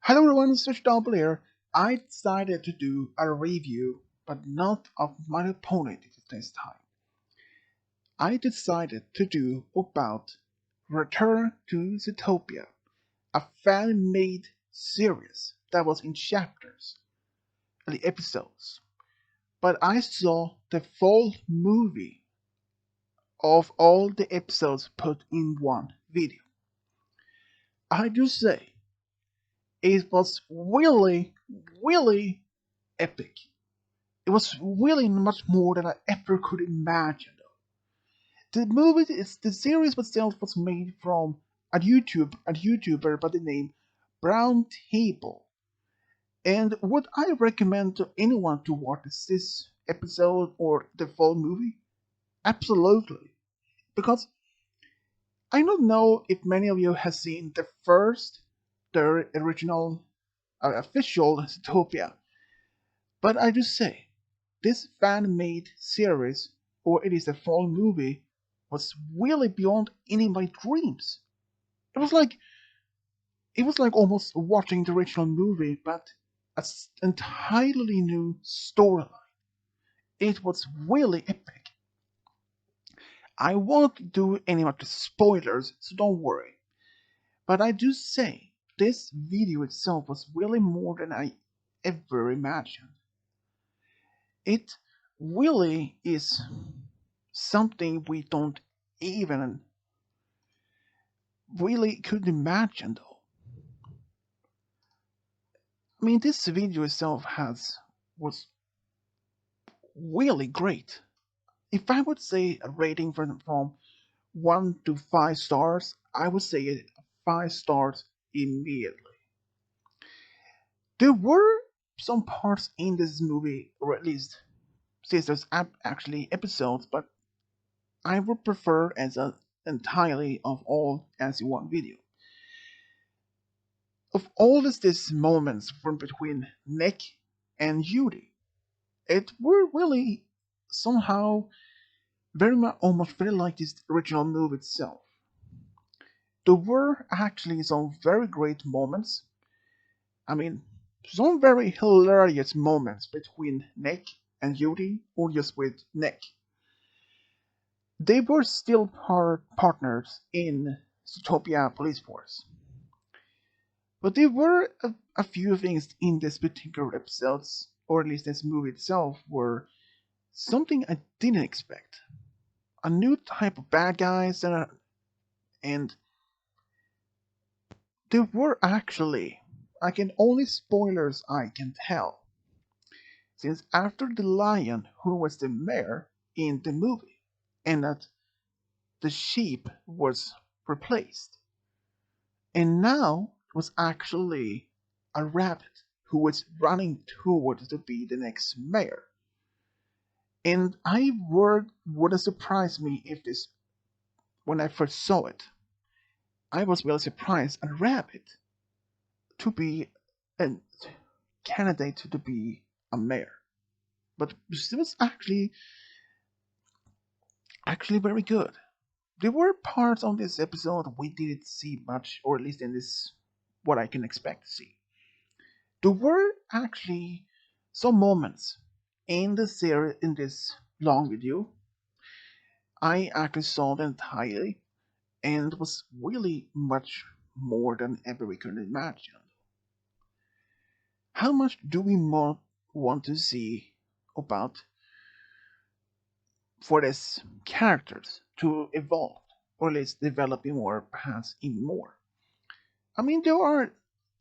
Hello everyone, it's Zootopia. I decided to do a review, but not of my opponent this time. I decided to do about Return to Zootopia, a fan-made series that was in chapters, the episodes. But I saw the full movie of all the episodes put in one video. I do say it was really epic. It was really much more than I ever could imagine. The series itself was made from a YouTuber by the name Brown Table. And would I recommend to anyone to watch this episode or the full movie? Absolutely. Because I don't know if many of you have seen the original, official Zootopia, but I do say this fan-made series, or it is a full movie, was really beyond any of my dreams. It was like almost watching the original movie, but an entirely new storyline. It was really epic. I won't do any of the spoilers, so don't worry. But I do say this video itself was really more than I ever imagined. It really is something we don't even really could imagine though. I mean, this video itself was really great. If I would say a rating from 1 to 5 stars, I would say it 5 stars immediately. There were some parts in this movie, or at least since there's actually episodes, but I would prefer as an entirely of all as in one video. Of all of these moments from between Nick and Yuri, it were really somehow very much almost very like this original movie itself. There were actually some very great moments. I mean, some very hilarious moments between Nick and Yuri, or just with Nick. They were still partners in Zootopia Police Force. But there were a few things in this particular episodes, or at least this movie itself, were something I didn't expect. A new type of bad guys, and there were actually, I can only spoilers I can tell, since after the lion who was the mayor in the movie, and that the sheep was replaced, and now it was actually a rabbit who was running towards to be the next mayor. And wouldn't surprise me if this, when I first saw it, I was really surprised a rabbit to be a candidate to be a mayor. But it was actually very good. There were parts on this episode we didn't see much, or at least in this, what I can expect to see. There were actually some moments in the series, in this long video, I actually saw the entirely, and it was really much more than ever we could imagine. How much do we more want to see about for these characters to evolve, or at least develop more, perhaps even more? I mean, there are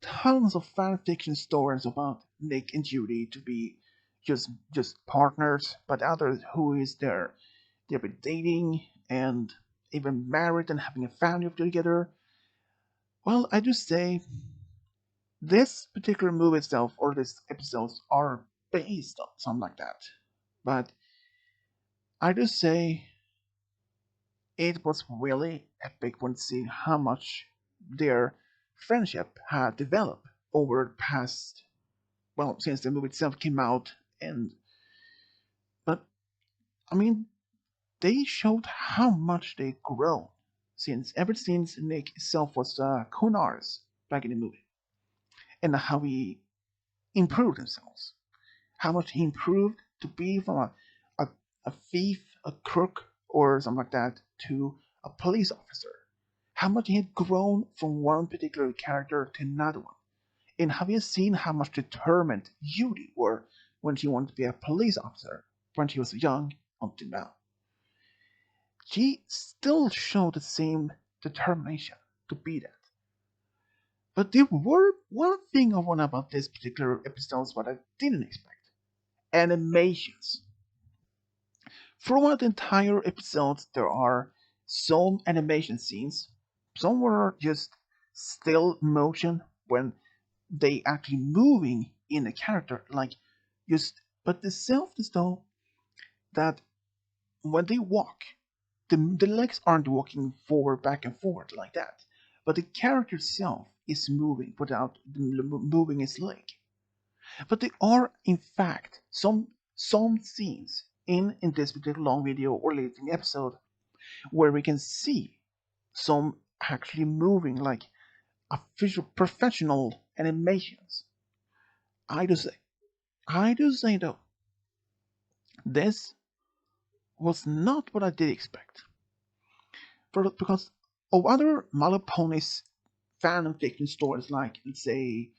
tons of fan fiction stories about Nick and Judy to be just partners, but others who is they've been dating and even married and having a family together. Well, I do say this particular movie itself or these episodes are based on something like that. But I do say it was really epic when seeing how much their friendship had developed over the past, well, since the movie itself came out. And but I mean, they showed how much they grown since ever since Nick itself was Conars back in the movie. and how he improved themselves. How much he improved to be from a, a thief, a crook, or something like that to a police officer. How much he had grown from one particular character to another one. And have you seen how much determined Judy were when she wanted to be a police officer when she was young until now? She still showed the same determination to be that. But there were one thing I want about this particular episode what I didn't expect. Animations. Throughout the entire episode, there are some animation scenes. Some were just still motion when they actually moving in a character, like just. But the self is though that when they walk, the legs aren't walking forward, back and forward like that, but the character itself is moving without moving its leg. But there are, in fact, some scenes in this particular long video or late in the episode where we can see some actually moving like official professional animations. I do say, I do say though, this was not what I did expect. Because of other My Little Ponies fan and fiction stories like, let's say,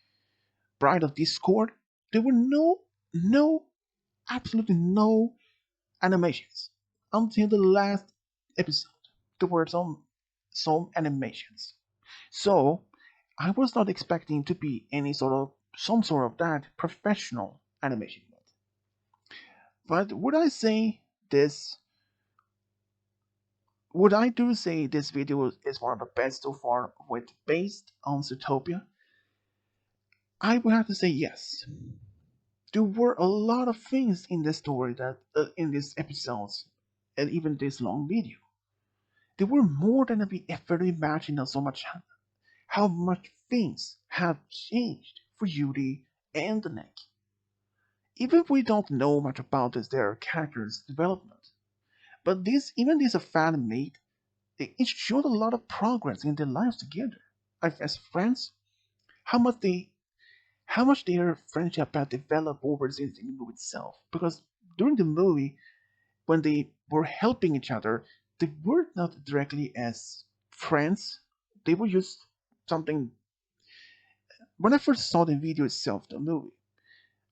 Bride of Discord, there were absolutely no animations until the last episode. There were some animations. So I was not expecting to be any sort of some sort of that professional animation. But this would I do say this video is one of the best so far with based on Zootopia? I would have to say yes. There were a lot of things in this story that in these episodes and even this long video. There were more than we ever imagined and so much how much things have changed for Yuri and the Nick. Even if we don't know much about their characters' development. But this a fan made, it showed a lot of progress in their lives together. As friends, how much they how much their friendship had developed over the movie itself. Because during the movie, when they were helping each other, they were not directly as friends. They were just something. When I first saw the video itself, the movie,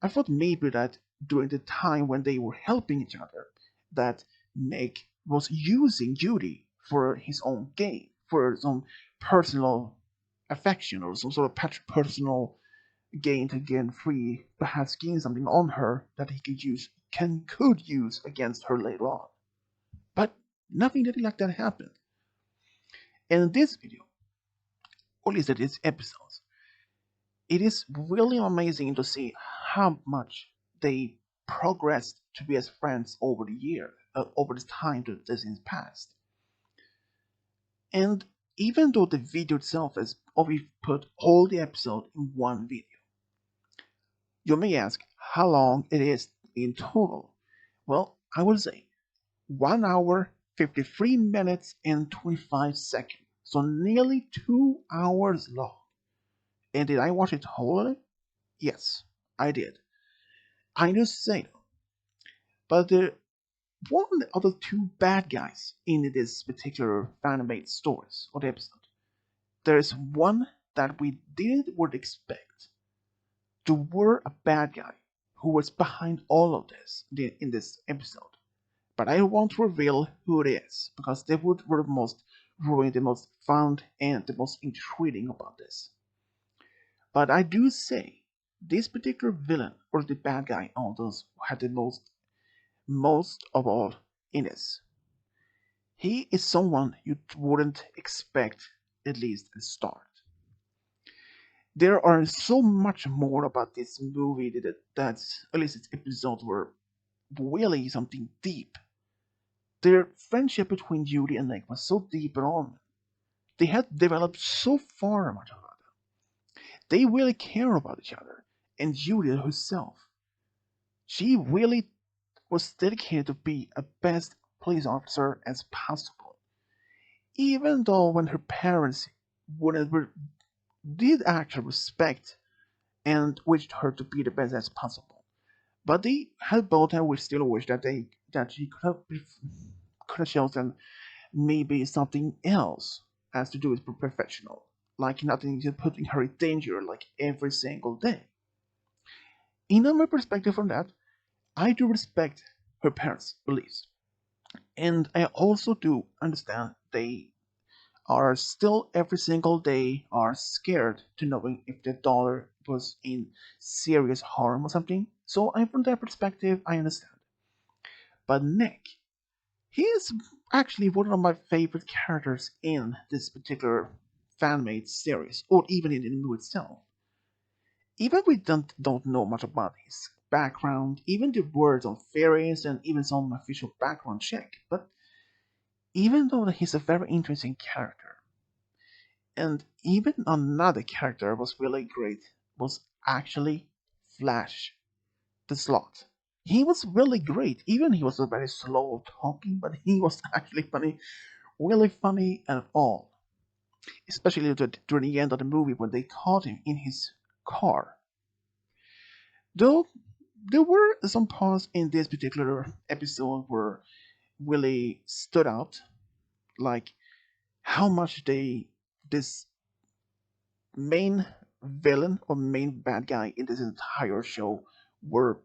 I thought maybe that during the time when they were helping each other, that Nick was using Judy for his own gain, for some personal affection or some sort of personal gain to gain free, perhaps gain something on her that he could use against her later on. But nothing really like that happened. And in this video, or at least in this episode, it is really amazing to see how much they progressed to be as friends over the year, over this time that this is past. And even though the video itself is, or we put all the episode in one video, you may ask how long it is in total. Well, I will say 1 hour, 53 minutes, and 25 seconds. So nearly 2 hours long. And did I watch it wholly? Yes, I did. I just say though, but there one of the other two bad guys in this particular fan-made stories or the episode. There is one that we didn't would expect to were a bad guy who was behind all of this in this episode. But I won't reveal who it is because they would ruin the most fun and the most intriguing about this. But I do say this particular villain or the bad guy on those had the most of all in this. He is someone you wouldn't expect at least at start. There are so much more about this movie that's at least its episodes were really something deep. Their friendship between Judy and Nick was so deep and on. They had developed so far much of it. They really care about each other. And Judy herself, she really was dedicated to be a best police officer as possible. Even though when her parents wouldn't did actually respect and wished her to be the best as possible. But they had both and we still wish that she could have chosen maybe something else as to do with professional, like nothing to putting her in danger like every single day. In my perspective from that, I do respect her parents' beliefs, and I also do understand they are still every single day are scared to knowing if their daughter was in serious harm or something. So I from that perspective I understand. But Nick, he is actually one of my favorite characters in this particular fan-made series, or even in the movie itself. Even we don't know much about his background, even the words on fairies and even some official background check, but even though he's a very interesting character, and even another character was really great was actually Flash, the Slot. He was really great. Even he was a very slow talking, but he was actually funny, really funny and all. Especially during the end of the movie when they caught him in his car. Though there were some parts in this particular episode where really stood out, like how much this main villain or main bad guy in this entire show were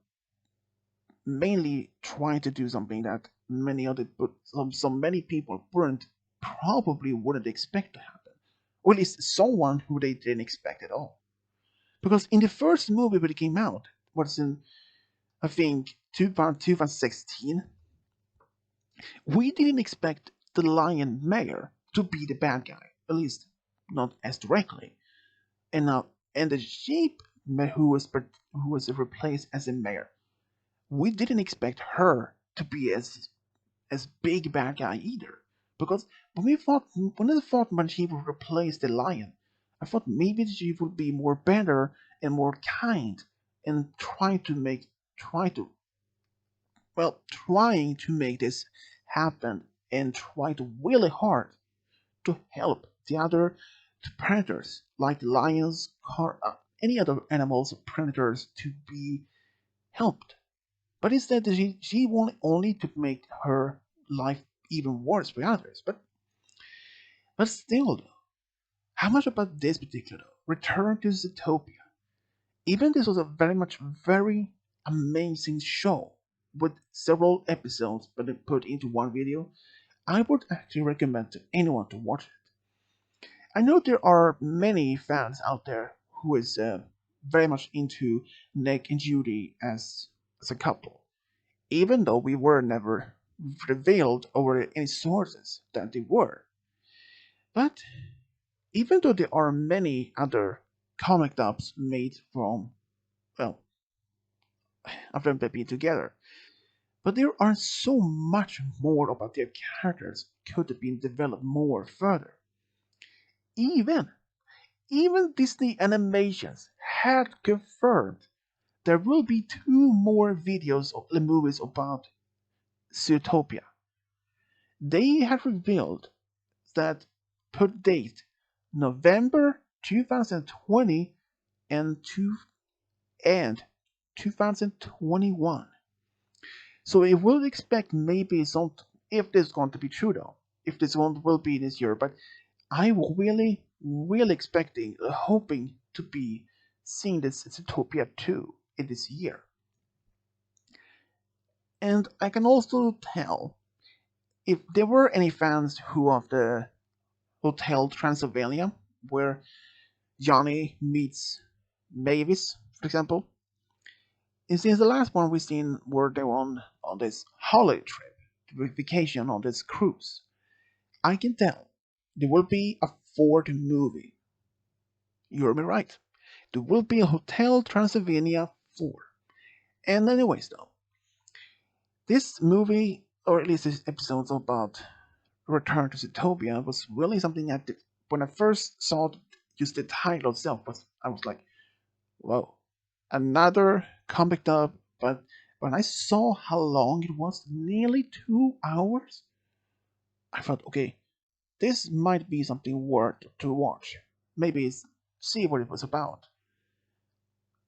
mainly trying to do something that many other some many people weren't probably wouldn't expect to happen, or at least someone who they didn't expect at all. Because in the first movie when it came out, was in I think 2016, we didn't expect the Lion Mayor to be the bad guy, at least not as directly. And now, and the sheep who was replaced as a mayor, we didn't expect her to be as big bad guy either. Because when I thought when she would replace the lion, I thought maybe she would be more better and more kind and try to trying to make this happen and try to really hard to help the other predators like lions, any other animals, predators to be helped. But instead, she wanted only to make her life even worse for others. But still, though, how much about this particular Return to Zootopia? Even this was a very amazing show with several episodes but put into one video. I would actually recommend to anyone to watch it. I know there are many fans out there who is very much into Nick and Judy as a couple, even though we were never revealed over any sources that they were. But even though there are many other comic dubs made from, well, of them being together, but there are so much more about their characters could have been developed more further. Even even Disney Animations had confirmed there will be two more videos of the movies about Zootopia. They had revealed that put date November 2020 and and 2021. So it will expect maybe some if this is going to be true though, if this one will be this year, but I really expecting, hoping to be seeing this Zootopia 2 in this year. And I can also tell if there were any fans who of the Hotel Transylvania, where Johnny meets Mavis, for example. And since the last one we seen were they on this holiday trip, vacation on this cruise, I can tell there will be a fourth movie. You heard me right. There will be a Hotel Transylvania 4. And anyways though, this movie, or at least this episode about Return to Zootopia was really something I did when I first saw just the title itself was I was like, whoa, another comic dub. But when I saw how long it was, nearly 2 hours, I thought, okay, this might be something worth to watch. Maybe see what it was about.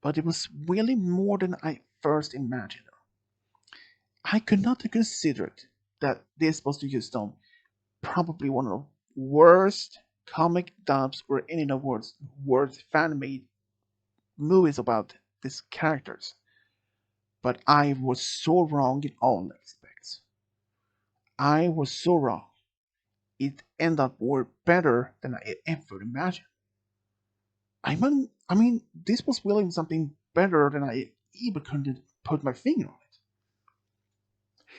but it was really more than I first imagined. I could not have considered that this was just probably one of the worst comic dubs or any of the worst fan made movies about these characters. But I was so wrong in all aspects. I was so wrong. It ended up more better than I ever imagined. I mean, this was really something better than I even could put my finger on it.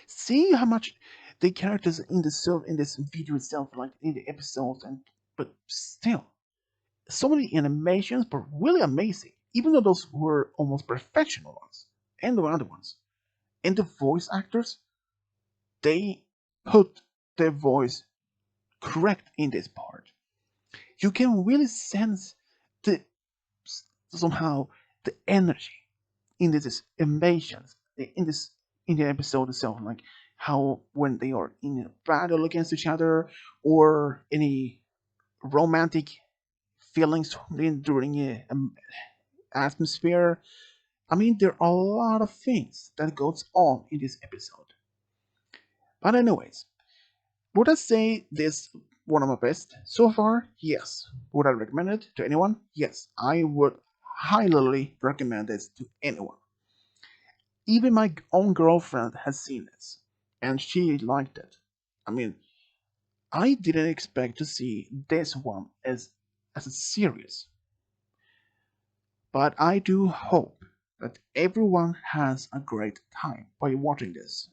See how much the characters in this video itself, like in the episodes, and but still, so many animations, but really amazing. Even though those were almost perfectional ones, and the other ones, and the voice actors, they put their voice correct in this part. You can really sense the somehow the energy in this emotions in the episode itself, like how when they are in a battle against each other or any romantic feelings during a atmosphere. I mean, there are a lot of things that goes on in this episode. But anyways, would I say this one of my best so far? Yes. Would I recommend it to anyone? Yes. I would highly recommend this to anyone. Even my own girlfriend has seen this, and she liked it. I mean, I didn't expect to see this one as a series, but I do hope that everyone has a great time by watching this.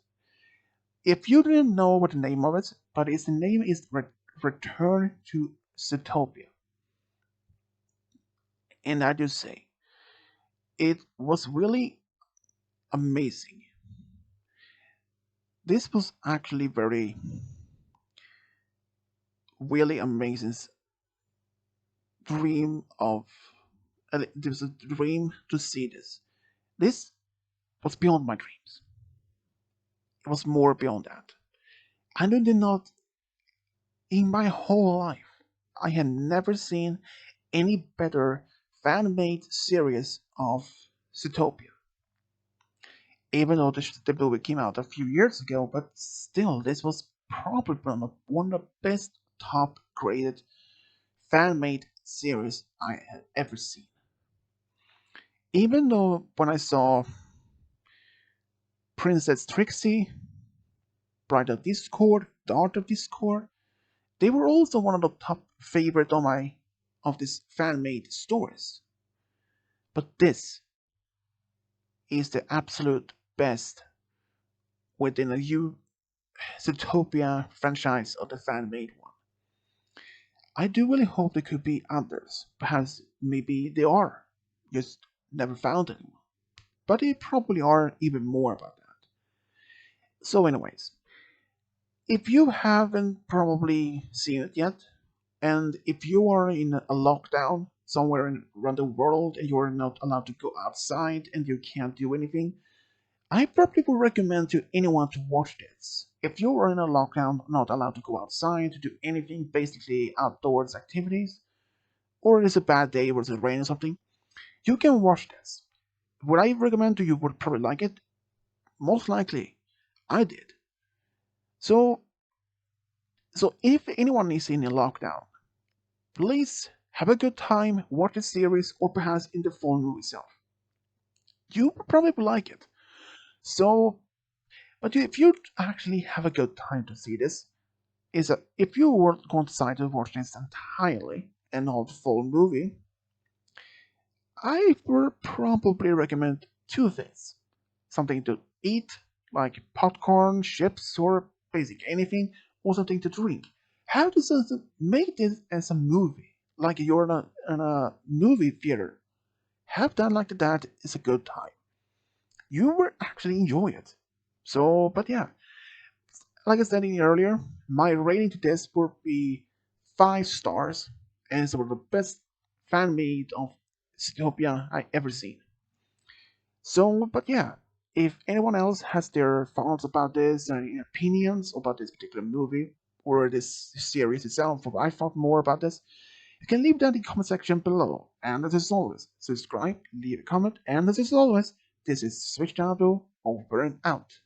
If you didn't know what the name of it, but its name is Return to Zootopia, and I do say it was really amazing. This was actually very, really amazing dream of. There was a dream to see this. This was beyond my dreams. It was more beyond that. I did not, in my whole life, I had never seen any better fan made series of Zootopia. Even though the movie came out a few years ago, but still, this was probably one of the best top graded fan made series I had ever seen. Even though when I saw Princess Trixie, Bride of Discord, Dart of Discord, they were also one of the top favorite of these fan made stories. But this is the absolute best within a Zootopia franchise of the fan made one. I do really hope there could be others. Perhaps maybe they are. Just never found anyone. But they probably are even more about that. So anyways, if you haven't probably seen it yet, and if you are in a lockdown somewhere around the world and you're not allowed to go outside and you can't do anything, I probably would recommend to anyone to watch this. If you are in a lockdown, not allowed to go outside to do anything, basically outdoors activities, or it's a bad day or it's rain or something, you can watch this. Would I recommend to you would probably like it? Most likely, I did. So, so if anyone is in a lockdown, please have a good time, watch the series, or perhaps in the full movie itself. You would probably like it. So, but if you actually have a good time to see this, is that if you were going to decide to watch this entirely and not the full movie, I would probably recommend two things. Something to eat, like popcorn, chips, or basic anything, or something to drink. How does it make this as a movie? Like you're in a movie theater. Have that like that is a good time. You will actually enjoy it. So, but yeah, like I said earlier, my rating to this would be 5 stars, and it's one of the best fan made of Zootopia I ever seen. So, but yeah, if anyone else has their thoughts about this, any opinions about this particular movie or this series itself, or I thought more about this, You can leave that in the comment section below. And as always, subscribe, leave a comment, and as always, this is Switch Naruto over and out.